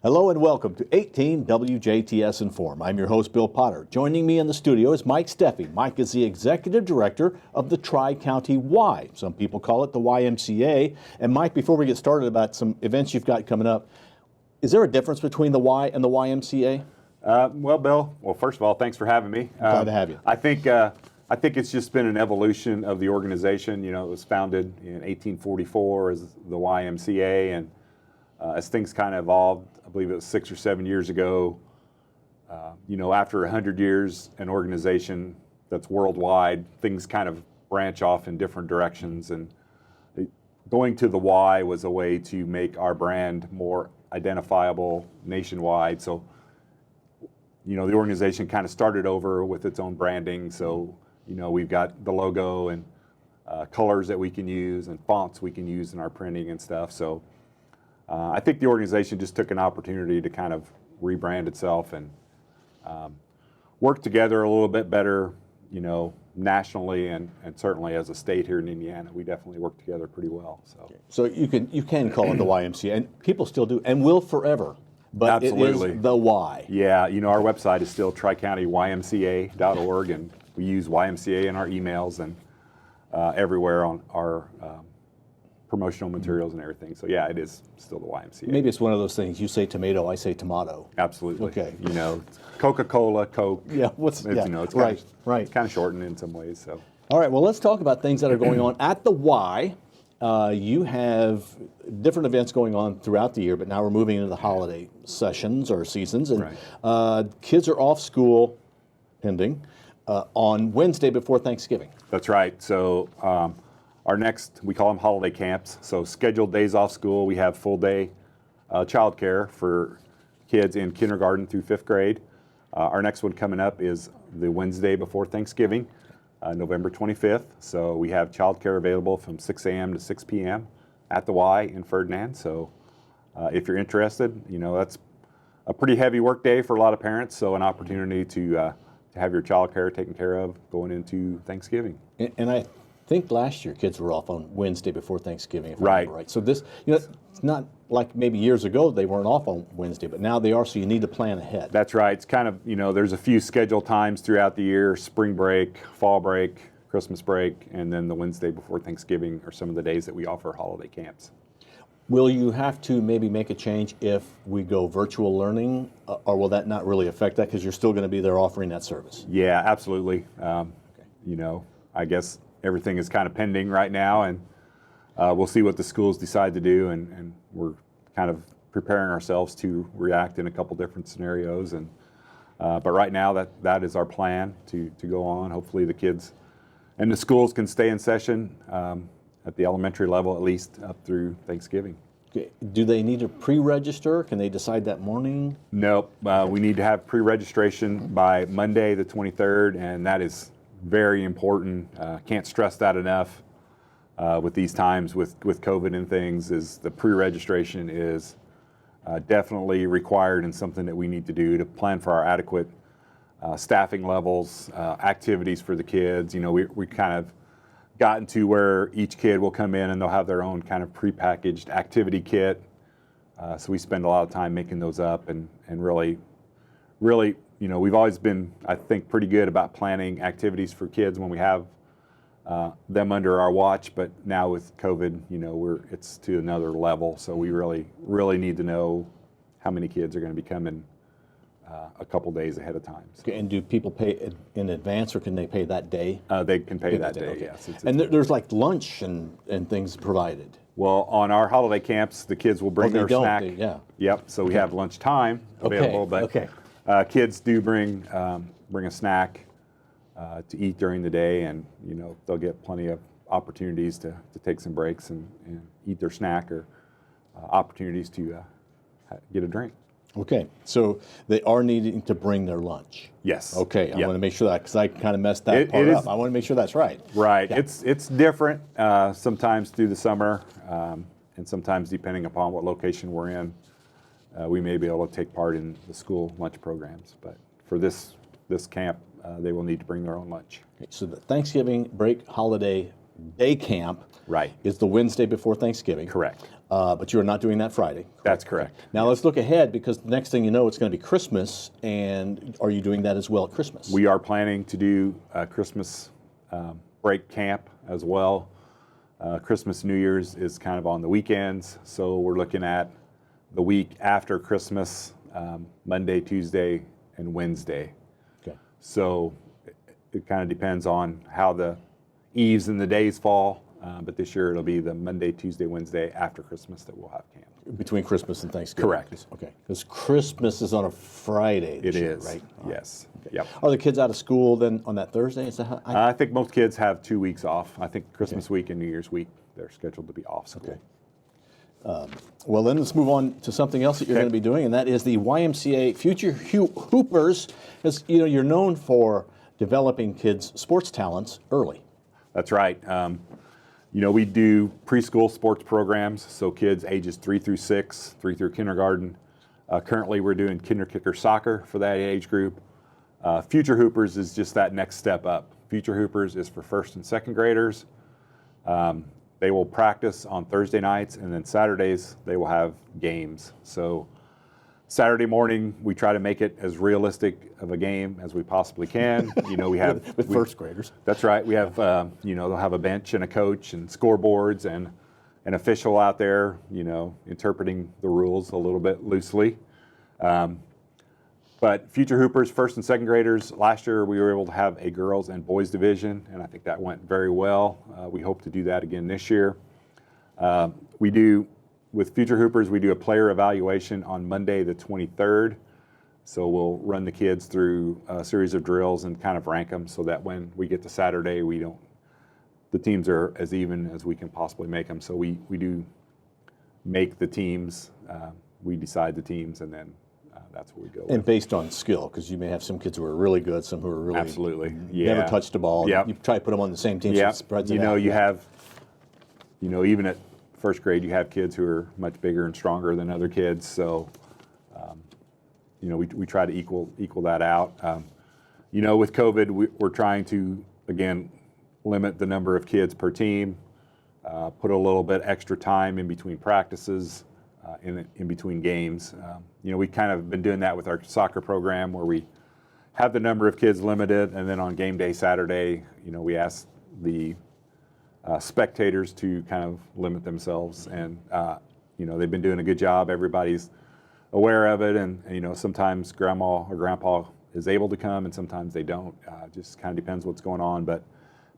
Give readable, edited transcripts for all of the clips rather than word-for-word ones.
Hello and welcome to 18 WJTS in.form. I'm your host, Bill Potter. Joining me in the studio is Mike Steffe. Mike is the Executive Director of the Tri-County Y. Some people call it the YMCA. And Mike, before we get started about some events you've got coming up, is there a difference between the Y and the YMCA? Well, Bill, first of all, thanks for having me. Glad to have you. I think it's just been an evolution of the organization. You know, it was founded in 1844 as the YMCA, and as things kind of evolved, I believe it was 6 or 7 years ago, after 100 years, an organization that's worldwide, things kind of branch off in different directions. And going to the Y was a way to make our brand more identifiable nationwide. So, the organization kind of started over with its own branding. So, we've got the logo and colors that we can use and fonts we can use in our printing and stuff. So I think the organization just took an opportunity to kind of rebrand itself and work together a little bit better, nationally and certainly as a state here in Indiana. We definitely work together pretty well. So you can call it the YMCA, and people still do and will forever. But Absolutely. It is the Y. Yeah, our website is still tricountymca.org, and we use YMCA in our emails and everywhere on our promotional materials and everything. So yeah, it is still the YMCA. Maybe it's one of those things, you say tomato, I say tomato. Absolutely. Okay. Coca-Cola, Coke. Yeah, it's right. It's kind of shortened in some ways. So. All right, well, let's talk about things that are going on at the Y. You have different events going on throughout the year, but now we're moving into the holiday sessions or seasons, and kids are off school, pending, on Wednesday before Thanksgiving. That's right. So our next, we call them holiday camps. So scheduled days off school, we have full day childcare for kids in kindergarten through 5th grade. Our next one coming up is the Wednesday before Thanksgiving. November 25th. So we have childcare available from 6 a.m. to 6 p.m. at the Y in Ferdinand. So if you're interested, that's a pretty heavy work day for a lot of parents. So an opportunity to have your childcare taken care of going into Thanksgiving. And I think last year kids were off on Wednesday before Thanksgiving, if I right. remember right. So this, it's not like maybe years ago they weren't off on Wednesday, but now they are, so you need to plan ahead. That's right. It's kind of, there's a few scheduled times throughout the year: spring break, fall break, Christmas break, and then the Wednesday before Thanksgiving are some of the days that we offer holiday camps. Will you have to maybe make a change if we go virtual learning, or will that not really affect that because you're still going to be there offering that service? Yeah, absolutely. I guess everything is kind of pending right now, and we'll see what the schools decide to do, and we're kind of preparing ourselves to react in a couple different scenarios. And but right now, that is our plan to go on. Hopefully the kids and the schools can stay in session at the elementary level, at least up through Thanksgiving. Okay. Do they need to pre-register? Can they decide that morning? Nope. We need to have pre-registration by Monday the 23rd, and that is very important. Can't stress that enough with these times with COVID and things. Is the pre-registration is definitely required and something that we need to do to plan for our adequate staffing levels, activities for the kids. We kind of gotten to where each kid will come in and they'll have their own kind of prepackaged activity kit. So we spend a lot of time making those up and really, we've always been, I think, pretty good about planning activities for kids when we have them under our watch. But now with COVID, it's to another level. So we really need to know how many kids are going to be coming a couple days ahead of time. So. Okay, and do people pay in advance, or can they pay that day? They can pay that day, okay. Yes. And there's like lunch and things provided. Well, on our holiday camps, the kids will bring their snack. Yeah. So we have lunch time available, but kids do bring a snack to eat during the day, and they'll get plenty of opportunities to take some breaks and eat their snack, or opportunities to get a drink. Okay, so they are needing to bring their lunch. Yes. Okay, I Yep. want to make sure that, because I kind of messed that part up. I want to make sure that's right. Right. Yeah. It's different sometimes through the summer, and sometimes depending upon what location we're in, we may be able to take part in the school lunch programs. But for this camp, they will need to bring their own lunch. Okay, so the Thanksgiving break holiday day camp Right. is the Wednesday before Thanksgiving. Correct. But you're not doing that Friday. Correct? That's correct. Now let's look ahead, because the next thing you know, it's going to be Christmas. And are you doing that as well at Christmas? We are planning to do a Christmas break camp as well. Christmas, New Year's is kind of on the weekends, so we're looking at the week after Christmas, Monday, Tuesday, and Wednesday. Okay. So it kind of depends on how the eves and the days fall, but this year it'll be the Monday, Tuesday, Wednesday after Christmas that we'll have camp. Between Christmas and Thanksgiving? Correct. Okay, because Christmas is on a Friday this year, right? Yes. Okay. Yep. Are the kids out of school then on that Thursday? Is that how, I think most kids have 2 weeks off. I think Christmas week and New Year's week, they're scheduled to be off school. Okay. Well, then let's move on to something else that you're going to be doing, and that is the YMCA Future Hoopers. As you know, you're known for developing kids' sports talents early. That's right. You know, we do preschool sports programs, so kids ages 3 through 6, 3 through kindergarten. Currently, we're doing kinder kicker soccer for that age group. Future Hoopers is just that next step up. Future Hoopers is for first and second graders. They will practice on Thursday nights, and then Saturdays they will have games. So Saturday morning, we try to make it as realistic of a game as we possibly can. You know, we have with first graders. That's right. We have, you know, they'll have a bench and a coach and scoreboards and an official out there, you know, interpreting the rules a little bit loosely. But Future Hoopers, first and second graders, last year we were able to have a girls and boys division, and I think that went very well. We hope to do that again this year. With Future Hoopers, we do a player evaluation on Monday the 23rd. So we'll run the kids through a series of drills and kind of rank them so that when we get to Saturday, the teams are as even as we can possibly make them. So we do make the teams, we decide the teams, and then that's what we go with. And based on skill, because you may have some kids who are really good, some who are really absolutely never touched a ball. Yep. You try to put them on the same team. Yeah, so it spreads you it know, out. you have, you know, even at first grade, you have kids who are much bigger and stronger than other kids. So, you know, we try to equal that out. You know, with COVID, we're trying to, again, limit the number of kids per team, put a little bit extra time in between practices, in between games. You know, we kind of been doing that with our soccer program where we have the number of kids limited, and then on game day Saturday, you know, we ask the spectators to kind of limit themselves, and you know, they've been doing a good job. Everybody's aware of it, and you know, sometimes grandma or grandpa is able to come and sometimes they don't. Just kind of depends what's going on, but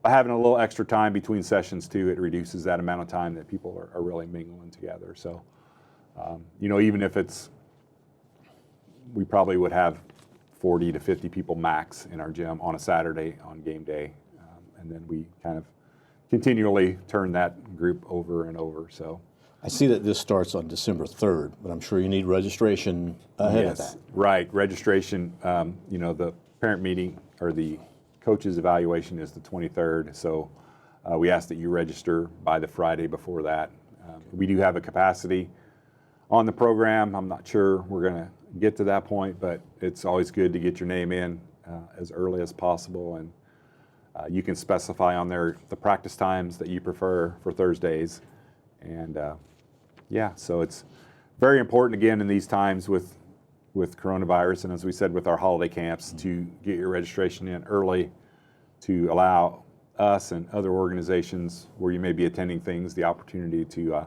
by having a little extra time between sessions too, it reduces that amount of time that people are really mingling together. So you know, even if we probably would have 40 to 50 people max in our gym on a Saturday on game day, and then we kind of continually turn that group over and over. So I see that this starts on December 3rd, but I'm sure you need registration ahead of that. Right, registration. You know, the parent meeting or the coach's evaluation is the 23rd, so we ask that you register by the Friday before that. We do have a capacity on the program. I'm not sure we're going to get to that point, but it's always good to get your name in as early as possible, and you can specify on there the practice times that you prefer for Thursdays. And yeah, so it's very important again in these times with coronavirus, and as we said with our holiday camps, to get your registration in early to allow us and other organizations where you may be attending things the opportunity to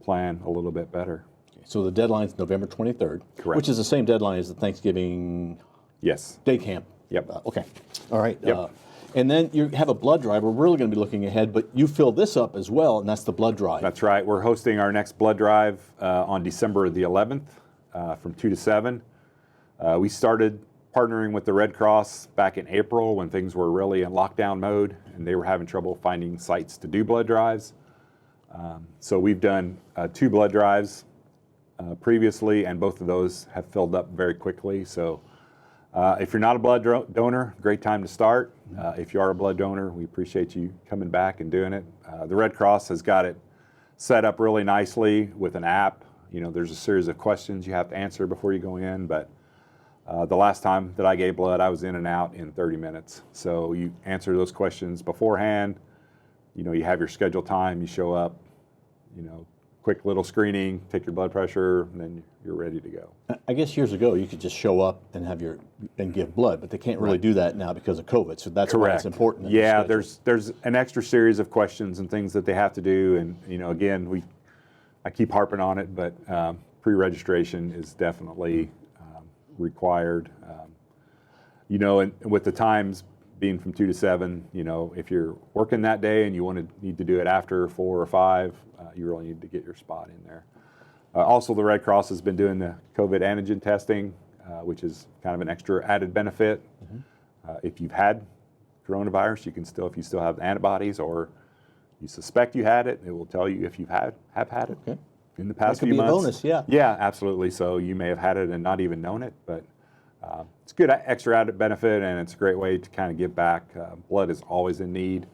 plan a little bit better. So the deadline is November 23rd, Correct. which is the same deadline as the Thanksgiving Yes. day camp. Yep. Okay. All right. Yep. And then you have a blood drive. We're really going to be looking ahead, but you fill this up as well, and that's the blood drive. That's right. We're hosting our next blood drive on December the 11th from 2 to 7. We started partnering with the Red Cross back in April when things were really in lockdown mode and they were having trouble finding sites to do blood drives. So we've done 2 blood drives previously, and both of those have filled up very quickly. So if you're not a blood donor, great time to start. If you are a blood donor, we appreciate you coming back and doing it. The Red Cross has got it set up really nicely with an app. You know, there's a series of questions you have to answer before you go in, but the last time that I gave blood, I was in and out in 30 minutes. So you answer those questions beforehand. You know, you have your scheduled time, you show up, you know, quick little screening, take your blood pressure, and then you're ready to go. I guess years ago you could just show up and and give blood, but they can't really do that now because of COVID. So that's why it's important. Yeah, there's an extra series of questions and things that they have to do, and again, I keep harping on it, but pre-registration is definitely required. And with the times being from 2 to 7, if you're working that day and you need to do it after 4 or 5, you really need to get your spot in there. Also, the Red Cross has been doing the COVID antigen testing, which is kind of an extra added benefit. If you've had coronavirus, you can still, if you still have antibodies or you suspect you had it, it will tell you if you have had it in the past few months. That could be a bonus, yeah. Yeah, absolutely. So you may have had it and not even known it, but it's a good extra added benefit, and it's a great way to kind of give back. Blood is always in need.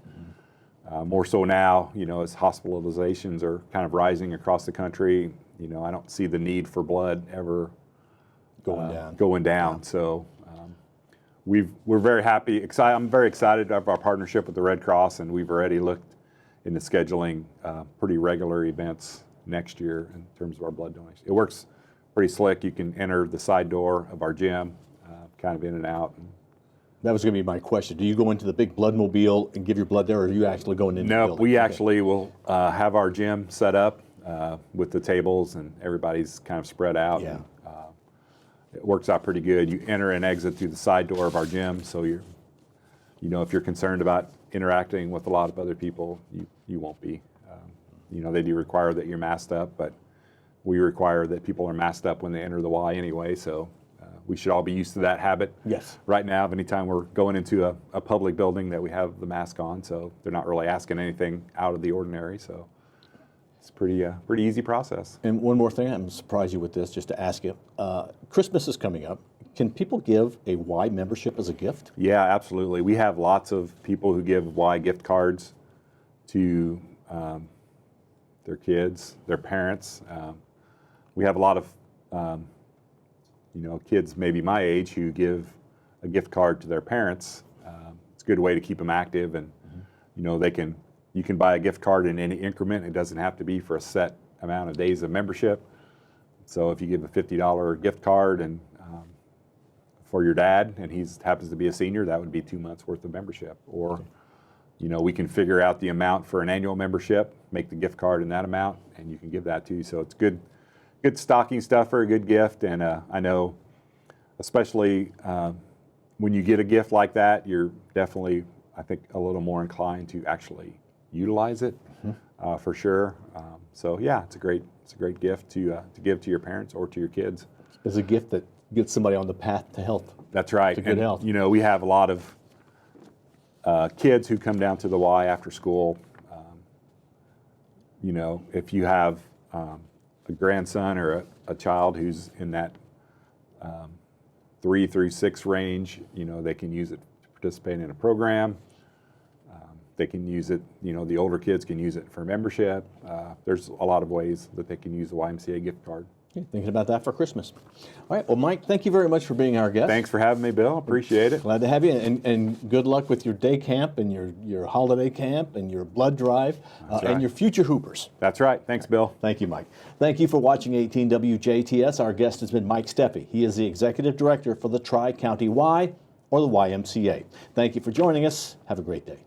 More so now, as hospitalizations are kind of rising across the country, I don't see the need for blood ever going down. Yeah. So we're very happy, excited. I'm very excited of our partnership with the Red Cross, and we've already looked into scheduling pretty regular events next year in terms of our blood donation. It works pretty slick. You can enter the side door of our gym, kind of in and out. That was going to be my question. Do you go into the big blood mobile and give your blood there, or are you actually going into the building? No, we actually will have our gym set up with the tables, and everybody's kind of spread out. Yeah. And, it works out pretty good. You enter and exit through the side door of our gym, so if you're concerned about interacting with a lot of other people, you won't be. They do require that you're masked up, but we require that people are masked up when they enter the Y anyway, so we should all be used to that habit. Yes. Right now, anytime we're going into a public building, that we have the mask on, so they're not really asking anything out of the ordinary, so it's pretty easy process. And one more thing, I'm going to surprise you with this, just to ask you. Christmas is coming up. Can people give a Y membership as a gift? Yeah, absolutely. We have lots of people who give Y gift cards to their kids, their parents. We have a lot of kids maybe my age who give a gift card to their parents. It's a good way to keep them active, and you can buy a gift card in any increment. It doesn't have to be for a set amount of days of membership. So if you give a $50 gift card and for your dad, and he happens to be a senior, that would be 2 months worth of membership. Or we can figure out the amount for an annual membership, make the gift card in that amount, and you can give that too. So it's good stocking stuffer, a good gift. And I know, especially when you get a gift like that, you're definitely, I think, a little more inclined to actually utilize it for sure. So yeah, it's a great gift to give to your parents or to your kids. It's a gift that gets somebody on the path to health. That's right. To good health. We have a lot of kids who come down to the Y after school. If you have a grandson or a child who's in that 3 through 6 range, they can use it to participate in a program. They can use it, the older kids can use it for membership. There's a lot of ways that they can use the YMCA gift card. Okay, thinking about that for Christmas. All right, well, Mike, thank you very much for being our guest. Thanks for having me, Bill. Appreciate it. Glad to have you, and good luck with your day camp and your holiday camp and your blood drive and your future hoopers. That's right. Thanks, Bill. Thank you, Mike. Thank you for watching 18 WJTS. Our guest has been Mike Steffe. He is the Executive Director for the Tri-County Y, or the YMCA. Thank you for joining us. Have a great day.